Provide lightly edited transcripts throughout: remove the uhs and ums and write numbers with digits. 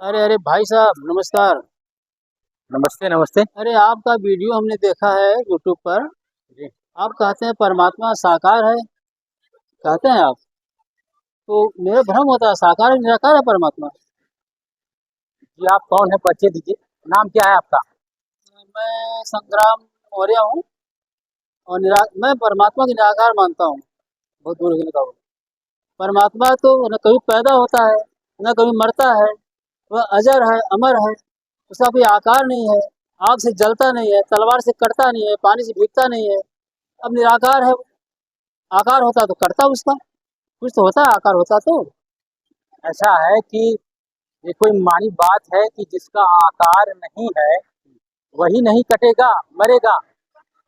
अरे अरे भाई साहब नमस्कार। नमस्ते नमस्ते। अरे आपका वीडियो हमने देखा है यूट्यूब पर। जी आप कहते हैं परमात्मा साकार है, कहते हैं आप। तो मेरा भ्रम होता है, साकार है निराकार है परमात्मा। जी, आप कौन है? परिचय दीजिए। नाम क्या है आपका? मैं संग्राम मौर्य हूँ और मैं परमात्मा की निराकार मानता हूँ। बहुत दूर का हूँ। परमात्मा तो न कभी पैदा होता है, न कभी मरता है। वह अजर है, अमर है। उसका कोई आकार नहीं है। आग से जलता नहीं है, तलवार से कटता नहीं है, पानी से भीगता नहीं है। अब निराकार है। आकार होता तो करता उसका, कुछ तो होता है, आकार होता तो। ऐसा है कि ये कोई मानी बात है कि जिसका आकार नहीं है वही नहीं कटेगा, मरेगा।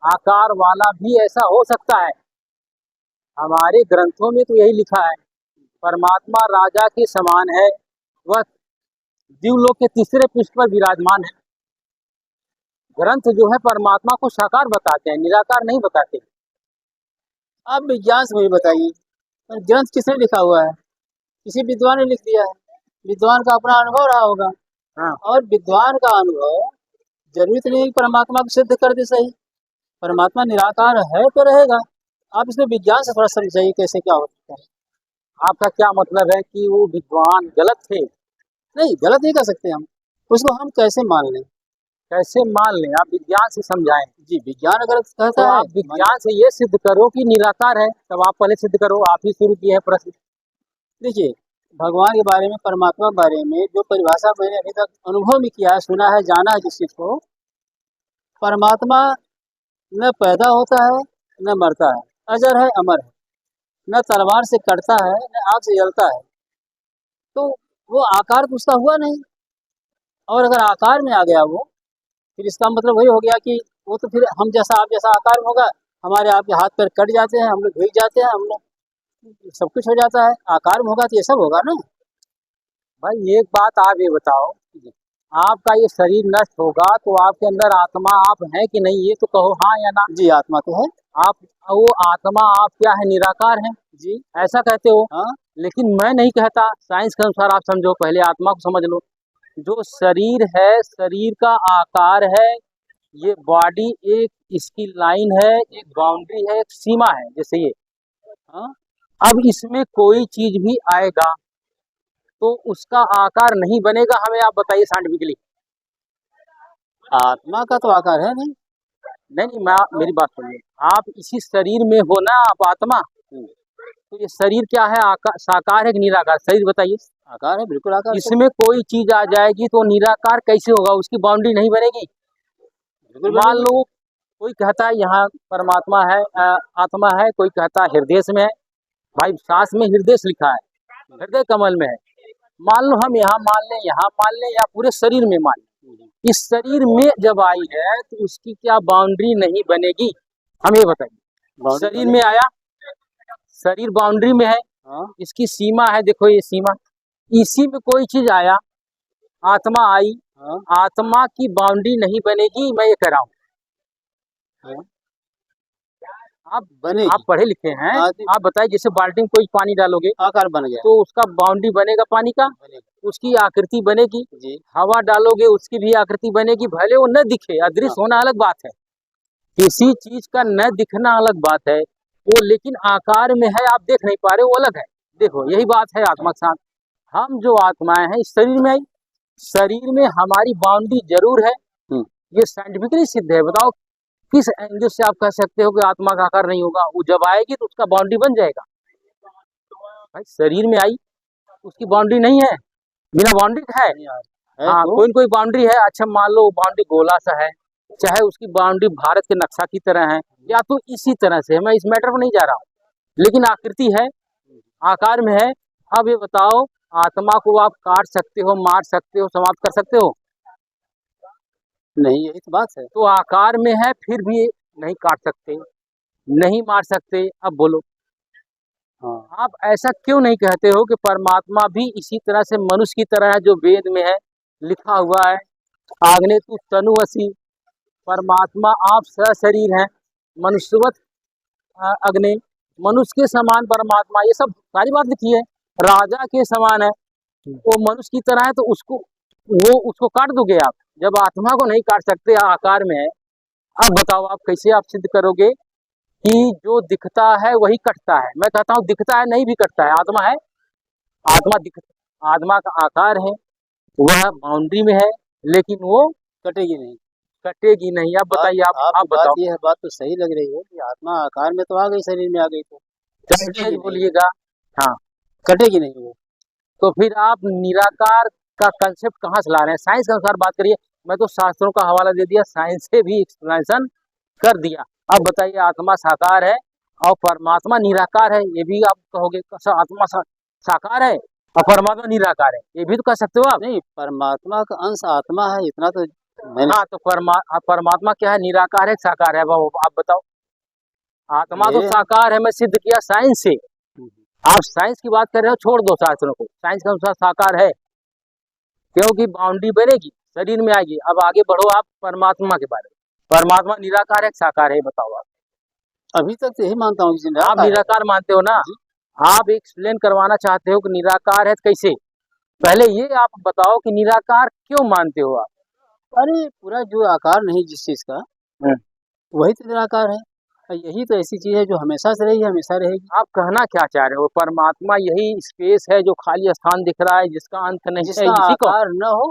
आकार वाला भी ऐसा हो सकता है। हमारे ग्रंथों में तो यही लिखा है, परमात्मा राजा के समान है। वह दिवलोक के तीसरे पृष्ठ पर विराजमान है। ग्रंथ जो है परमात्मा को साकार बताते हैं, निराकार नहीं बताते। आप विज्ञान से मुझे बताइए, पर ग्रंथ किसने लिखा हुआ है? किसी विद्वान ने लिख दिया है। विद्वान का अपना अनुभव रहा होगा। हाँ, और विद्वान का अनुभव जरूरी तो नहीं है कि परमात्मा को सिद्ध कर दे। सही, परमात्मा निराकार है तो रहेगा। आप इसमें विज्ञान से थोड़ा समझाइए कैसे क्या हो सकता है। आपका क्या मतलब है कि वो विद्वान गलत थे? नहीं, गलत नहीं कर सकते हम। उसको हम कैसे मान लें? कैसे मान लें? आप विज्ञान से समझाएं। जी, विज्ञान अगर तो कहता है आप मान लें। विज्ञान से ये सिद्ध करो कि निराकार है, तब आप पहले सिद्ध करो। आप ही शुरू किए हैं प्रश्न। देखिए, भगवान के बारे में, परमात्मा के बारे में जो परिभाषा मैंने अभी तक अनुभव में किया है, सुना है, जाना है जिस चीज को, परमात्मा न पैदा होता है, न मरता है, अजर है, अमर है। न तलवार से कटता है, न आग से जलता है। तो वो आकार तो उसका हुआ नहीं। और अगर आकार में आ गया वो, फिर इसका मतलब वही हो गया कि वो तो फिर हम जैसा, आप जैसा आकार में होगा। हमारे आपके हाथ पैर कट जाते हैं, हम लोग भीग जाते हैं, हम लोग सब कुछ हो जाता है। आकार में होगा तो ये सब होगा ना। भाई एक बात आप ये बताओ, आपका ये शरीर नष्ट होगा तो आपके अंदर आत्मा आप हैं कि नहीं, ये तो कहो हाँ या ना। जी, आत्मा तो है। आप वो आत्मा आप क्या है? निराकार है, जी। ऐसा कहते हो। हाँ। लेकिन मैं नहीं कहता। साइंस के अनुसार आप समझो, पहले आत्मा को समझ लो। जो शरीर है, शरीर का आकार है। ये बॉडी एक इसकी लाइन है, एक बाउंड्री है, एक सीमा है, जैसे ये। हाँ। अब इसमें कोई चीज भी आएगा तो उसका आकार नहीं बनेगा। हमें आप बताइए साइंटिफिकली। आत्मा का तो आकार है नहीं। नहीं नहीं, मेरी बात सुनिए। आप इसी शरीर में हो ना, आप आत्मा। तो ये शरीर क्या है? आकार साकार है कि निराकार? शरीर बताइए। आकार है, बिल्कुल आकार से। इसमें कोई चीज आ जाएगी तो निराकार कैसे होगा? उसकी बाउंड्री नहीं बनेगी। बिल्कुल मान बनेगी। लो कोई कहता है यहाँ परमात्मा है, आत्मा है, कोई कहता है हृदय में है। भाई शास्त्र में हृदय लिखा है, हृदय कमल में है। मान लो हम यहाँ मान लें, यहाँ मान लें, या पूरे शरीर में मान लें। इस शरीर में जब आई है तो उसकी क्या बाउंड्री नहीं बनेगी? हम ये बताइए। बाउंड्री शरीर में बनेगी। आया, शरीर बाउंड्री में है, हाँ। इसकी सीमा है, देखो ये सीमा। इसी में कोई चीज आया, आत्मा आई, हाँ। आत्मा की बाउंड्री नहीं बनेगी, मैं ये कह रहा हूँ। हाँ। आप आप बनेगी। पढ़े लिखे हैं। आदि आप बताइए, जैसे बाल्टी में कोई पानी डालोगे आकार बन गया। तो उसका बाउंड्री बनेगा पानी का, बनेगा। उसकी आकृति बनेगी। जी। हवा डालोगे उसकी भी आकृति बनेगी, भले वो न दिखे। हाँ। अदृश्य होना अलग बात है, किसी चीज का न दिखना अलग बात है। वो लेकिन आकार में है, आप देख नहीं पा रहे, वो अलग है। देखो यही बात है आत्मा के साथ। हम जो आत्माएं हैं इस शरीर में आई, शरीर में हमारी बाउंड्री जरूर है। ये साइंटिफिकली सिद्ध है। बताओ किस एंगल से आप कह सकते हो कि आत्मा का आकार नहीं होगा? वो जब आएगी तो उसका बाउंड्री बन जाएगा। भाई शरीर में आई, उसकी बाउंड्री नहीं है, बिना बाउंड्री का है। है हाँ, तो। कोई न कोई बाउंड्री है। अच्छा मान लो बाउंड्री गोला सा है, चाहे उसकी बाउंड्री भारत के नक्शा की तरह है, या तो इसी तरह से है। मैं इस मैटर पर नहीं जा रहा हूँ, लेकिन आकृति है, आकार में है। अब ये बताओ, आत्मा को आप काट सकते हो, मार सकते हो, समाप्त कर सकते हो? नहीं, यही तो बात है। तो आकार में है फिर भी नहीं काट सकते, नहीं मार सकते। अब बोलो, हाँ। आप ऐसा क्यों नहीं कहते हो कि परमात्मा भी इसी तरह से मनुष्य की तरह है, जो वेद में है, लिखा हुआ है, आग्ने तू तनुअसि। परमात्मा आप सशरीर हैं, मनुष्यवत अग्नि, मनुष्य के समान परमात्मा, ये सब सारी बात लिखी है। राजा के समान है, वो मनुष्य की तरह है, तो उसको वो उसको काट दोगे आप, जब आत्मा को नहीं काट सकते आकार में है। अब बताओ आप कैसे आप सिद्ध करोगे कि जो दिखता है वही कटता है? मैं कहता हूँ दिखता है नहीं भी कटता है, आत्मा है, आत्मा दिख आत्मा का आकार है, वह बाउंड्री में है, लेकिन वो कटेगी नहीं। कटेगी नहीं। आप बताइए, आप बात बताओ, ये है, बात तो सही लग रही है कि आत्मा आकार में तो आ गई, शरीर में आ गई तो कटेगी सही नहीं, बोलिएगा। हाँ, कटेगी नहीं वो। तो फिर आप निराकार का कंसेप्ट कहाँ से ला रहे हैं? साइंस के अनुसार बात करिए। मैं तो शास्त्रों का हवाला दे दिया, साइंस से भी एक्सप्लेनेशन कर दिया। अब बताइए, आत्मा साकार है और परमात्मा निराकार है, ये भी आप कहोगे आत्मा साकार है और परमात्मा निराकार है, ये भी तो कह सकते हो आप। नहीं, परमात्मा का अंश आत्मा है, इतना तो मैंने। हाँ, तो परमात्मा क्या है, निराकार है साकार है? आप बताओ। आत्मा तो ये साकार है, मैं सिद्ध किया साइंस से। आप साइंस की बात कर रहे हो, छोड़ दो शास्त्रों को। साइंस के अनुसार साकार है, क्योंकि बाउंड्री बनेगी, शरीर में आएगी। अब आगे बढ़ो आप परमात्मा के बारे में। परमात्मा निराकार है साकार है, बताओ आप। अभी तक तो यही मानता हूँ कि आप निराकार मानते हो ना? जी। आप एक्सप्लेन करवाना चाहते हो कि निराकार है कैसे? पहले ये आप बताओ कि निराकार क्यों मानते हो आप? अरे पूरा जो आकार नहीं जिस चीज का, वही तो निराकार है। और यही तो ऐसी चीज है जो हमेशा से रही है, हमेशा रहेगी। आप कहना क्या चाह रहे हो? परमात्मा यही स्पेस है जो खाली स्थान दिख रहा है, जिसका अंत नहीं है, जिसका इसी को? आकार न हो।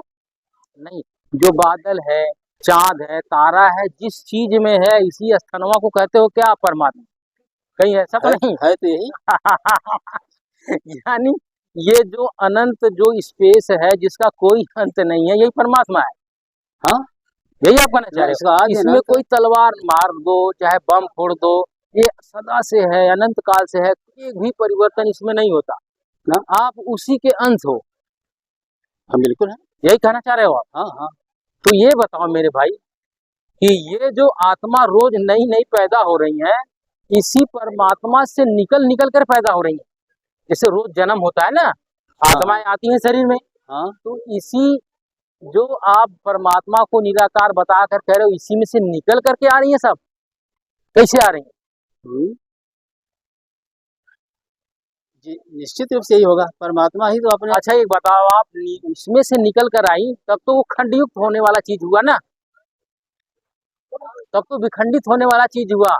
नहीं, जो बादल है, चांद है, तारा है, जिस चीज में है, इसी स्थानों को कहते हो क्या परमात्मा? कहीं ऐसा तो नहीं है तो यही। यानी ये जो अनंत जो स्पेस है, जिसका कोई अंत नहीं है, यही परमात्मा है। हाँ, यही आप कहना चाह रहे इसका हो? आगे इसमें ना कोई तलवार मार दो, चाहे बम फोड़ दो, ये सदा से है, अनंत काल से है, एक भी परिवर्तन इसमें नहीं होता ना। आप उसी के अंश हो, हाँ बिल्कुल है। यही कहना चाह रहे हो आप? हाँ हाँ। तो ये बताओ मेरे भाई कि ये जो आत्मा रोज नई नई पैदा हो रही है, इसी परमात्मा से निकल निकल कर पैदा हो रही है। जैसे रोज जन्म होता है ना, आत्माएं आती हैं शरीर में, हाँ, तो इसी जो आप परमात्मा को निराकार बता कर कह रहे हो, इसी में से निकल करके आ रही है सब। कैसे आ रही है? जी निश्चित रूप से यही होगा, परमात्मा ही तो अपने। अच्छा एक बताओ आप, इसमें से निकल कर आई तब तो वो खंडयुक्त होने वाला चीज हुआ ना, तब तो विखंडित होने वाला चीज हुआ,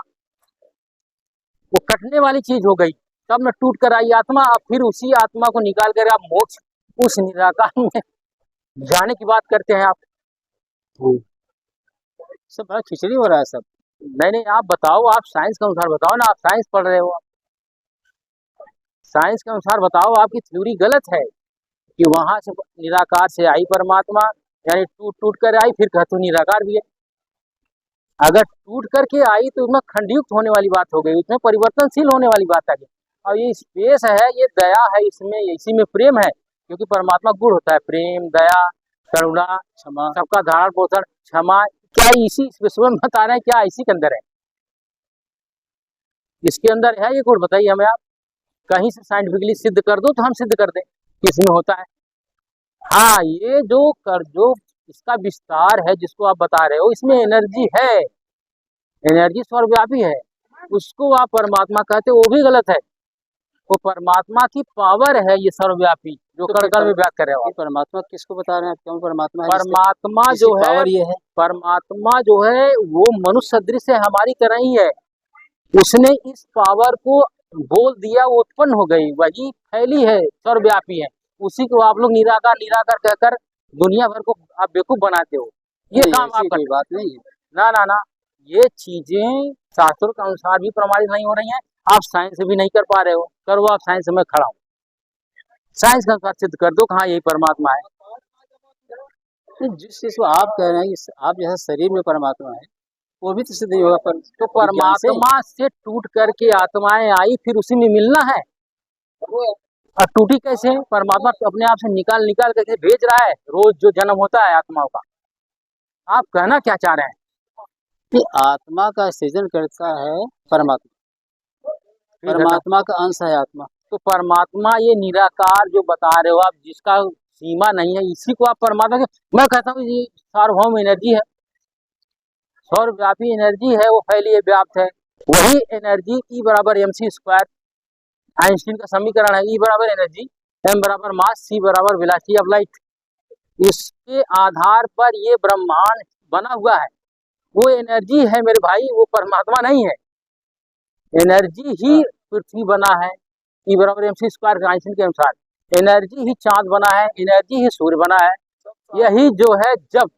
वो कटने वाली चीज हो गई, तब न टूट कर आई आत्मा। अब फिर उसी आत्मा को निकाल कर आप मोक्ष उस निराकार में जाने की बात करते हैं आप। सब बड़ा खिचड़ी हो रहा है सब। नहीं नहीं, आप बताओ, आप साइंस के अनुसार बताओ ना, आप साइंस पढ़ रहे हो। साइंस के अनुसार बताओ, आपकी थ्योरी गलत है कि वहां से निराकार से आई परमात्मा, यानी टूट टूट कर आई, फिर कहते हो निराकार भी है। अगर टूट करके आई तो उसमें खंडयुक्त होने वाली बात हो गई, उसमें परिवर्तनशील होने वाली बात आ गई। और ये स्पेस है, ये दया है, इसमें इसी में प्रेम है, क्योंकि परमात्मा गुण होता है, प्रेम, दया, करुणा, क्षमा। सबका धारण पोषण, क्षमा। क्या इसी स्पेस में बता रहे हैं? क्या इसी के अंदर है? इसके अंदर है ये गुण? बताइए हमें आप, कहीं से साइंटिफिकली सिद्ध कर दो तो हम सिद्ध कर दें कि इसमें होता है। हाँ, ये जो इसका विस्तार है जिसको आप बता रहे हो, इसमें एनर्जी है, एनर्जी सर्वव्यापी है, उसको आप परमात्मा कहते हो, वो भी गलत है। वो परमात्मा की पावर है, ये सर्वव्यापी जो तो कण में व्याप्त कर रहे हो आप। परमात्मा किसको बता रहे हैं आप? क्यों परमात्मा है? परमात्मा जो है, पावर ये है। परमात्मा जो है वो मनुष्य सदृश है, हमारी तरह ही है। उसने इस पावर को बोल दिया, वो उत्पन्न हो गई, वही फैली है, सर्वव्यापी है। उसी को आप लोग निराकार निराकार कहकर दुनिया भर को आप बेवकूफ बनाते हो। ये काम आप कोई बात नहीं है। ना ना ना, ये चीजें शास्त्रों के अनुसार भी प्रमाणित नहीं हो रही हैं। आप साइंस से भी नहीं कर पा रहे हो, करो आप साइंस में खड़ा हूँ, साइंस के अनुसार सिद्ध कर दो कहाँ यही परमात्मा है। जिस चीज को आप कह रहे हैं कि आप जैसा शरीर में परमात्मा है, वो भी तो सिद्ध नहीं होगा। पर तो परमात्मा से टूट करके आत्माएं आई, फिर उसी में मिलना है। और टूटी कैसे? परमात्मा तो अपने आप से निकाल निकाल करके भेज रहा है, रोज जो जन्म होता है आत्माओं का। आप कहना क्या चाह रहे हैं? कि आत्मा का सृजन करता है परमात्मा, परमात्मा का अंश है आत्मा। तो परमात्मा ये निराकार जो बता रहे हो आप, जिसका सीमा नहीं है, इसी को आप परमात्मा के। मैं कहता हूँ ये सार्वभौम एनर्जी है, सर्वव्यापी एनर्जी है, वो फैली है, व्याप्त है। वही एनर्जी E बराबर mc², आइंस्टीन का समीकरण है, E बराबर एनर्जी, M बराबर मास, C बराबर वेलोसिटी ऑफ लाइट। इसके आधार पर ये ब्रह्मांड बना हुआ है। वो एनर्जी है मेरे भाई, वो परमात्मा नहीं है। एनर्जी ही पृथ्वी बना है, E बराबर mc² आइंस्टीन के अनुसार। एनर्जी ही चांद बना है, एनर्जी ही सूर्य बना है। यही जो है, जब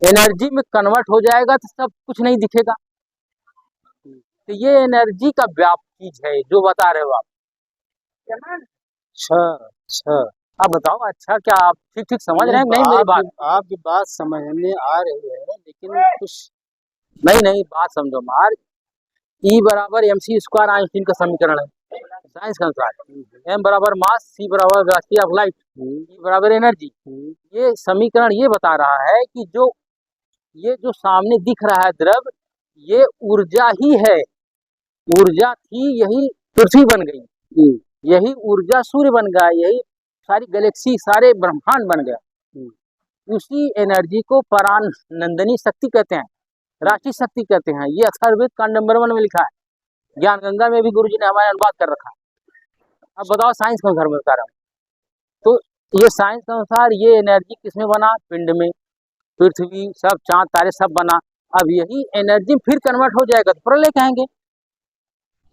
एनर्जी में कन्वर्ट हो जाएगा तो सब कुछ नहीं दिखेगा। तो ये एनर्जी का व्यापक चीज है जो बता रहे हो आप। अच्छा अच्छा, आप बताओ, अच्छा क्या आप ठीक ठीक समझ रहे हैं? नहीं मेरी बात, आपकी बात समझ में आ रही है, लेकिन कुछ नहीं बात समझो मार। E बराबर mc² आइंस्टीन का समीकरण है साइंस के अनुसार। M बराबर मास, C बराबर वेलोसिटी ऑफ लाइट, E बराबर एनर्जी। ये समीकरण ये बता रहा है कि ये जो सामने दिख रहा है द्रव, ये ऊर्जा ही है। ऊर्जा थी, यही पृथ्वी बन गई, यही ऊर्जा सूर्य बन गया, यही सारी गैलेक्सी, सारे ब्रह्मांड बन गया। उसी एनर्जी को परानंदनी शक्ति कहते हैं, राष्ट्रीय शक्ति कहते हैं। ये अथर्ववेद कांड नंबर 1 में लिखा है। ज्ञान गंगा में भी गुरुजी ने हमारे अनुवाद कर रखा है। अब बताओ साइंस के अनुसार में बता रहा हूँ। तो ये साइंस के अनुसार ये एनर्जी किसमें बना? पिंड में, पृथ्वी, सब चांद तारे सब बना। अब यही एनर्जी फिर कन्वर्ट हो जाएगा तो प्रलय कहेंगे।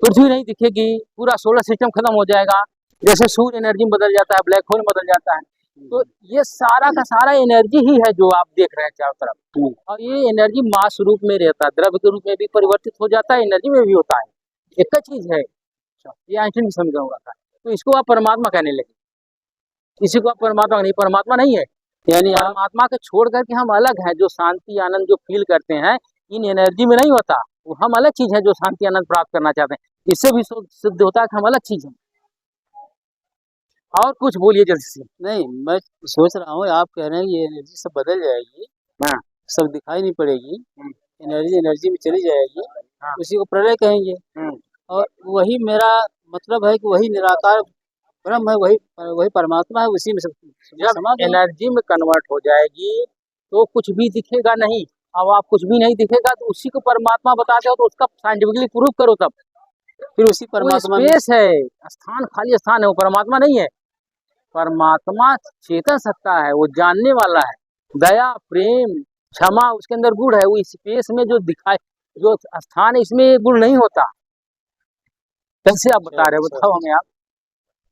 पृथ्वी नहीं दिखेगी, पूरा सोलर सिस्टम खत्म हो जाएगा। जैसे सूर्य एनर्जी में बदल जाता है, ब्लैक होल में बदल जाता है। तो ये सारा का सारा एनर्जी ही है जो आप देख रहे हैं चारों तरफ। और ये एनर्जी मास रूप में रहता है, द्रव्य के रूप में भी परिवर्तित हो जाता है, एनर्जी में भी होता है। एक ही चीज है। ये आइंस्टीन की समीकरण हुआ था। तो इसको आप परमात्मा कहने लगे, इसी को आप परमात्मा नहीं, परमात्मा नहीं है। यानी परमात्मा को छोड़ करके हम अलग हैं। जो शांति आनंद जो फील करते हैं, इन एनर्जी में नहीं होता। वो हम अलग चीज है जो शांति आनंद प्राप्त करना चाहते हैं। इससे भी सिद्ध होता है कि हम अलग चीज हैं। और कुछ बोलिए जल्दी से। नहीं, मैं सोच रहा हूँ आप कह रहे हैं ये एनर्जी सब बदल जाएगी, हाँ, सब दिखाई नहीं पड़ेगी, एनर्जी में चली जाएगी, हाँ, उसी को प्रलय कहेंगे। और वही मेरा मतलब है कि वही निराकार ब्रह्म है, वही परमात्मा है, उसी में सब जब समा गए। एनर्जी में कन्वर्ट हो जाएगी तो कुछ भी दिखेगा नहीं। अब आप कुछ भी नहीं दिखेगा तो उसी को परमात्मा बताते हो, तो उसका साइंटिफिकली प्रूव करो तब। फिर उसी परमात्मा में स्पेस है, स्थान खाली स्थान है, वो परमात्मा नहीं है। परमात्मा चेतन सत्ता है, वो जानने वाला है। दया, प्रेम, क्षमा उसके अंदर गुण है। वो स्पेस में जो दिखाए, जो स्थान है, इसमें ये गुण नहीं होता। कैसे आप बता रहे हो? बताओ हमें आप।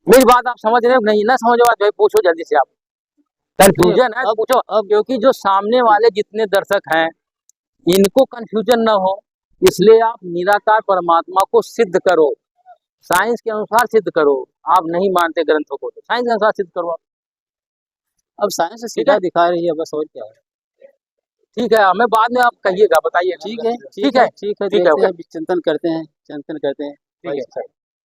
मेरी बात आप समझ रहे हो? नहीं ना समझ बात भाई, पूछो जल्दी से आप। कंफ्यूजन है तो पूछो। क्योंकि जो सामने वाले जितने दर्शक हैं, इनको कंफ्यूजन न हो, इसलिए आप निराकार परमात्मा को सिद्ध करो, साइंस के अनुसार सिद्ध करो। आप नहीं मानते ग्रंथों को, तो साइंस के अनुसार सिद्ध करो आप। अब साइंस से सीधा दिखा रही है, बस और क्या है। ठीक है, हमें बाद में आप कहिएगा, बताइए। ठीक है, ठीक है, ठीक है, ठीक है, देखते ओके, हैं, चिंतन करते हैं, ठीक है।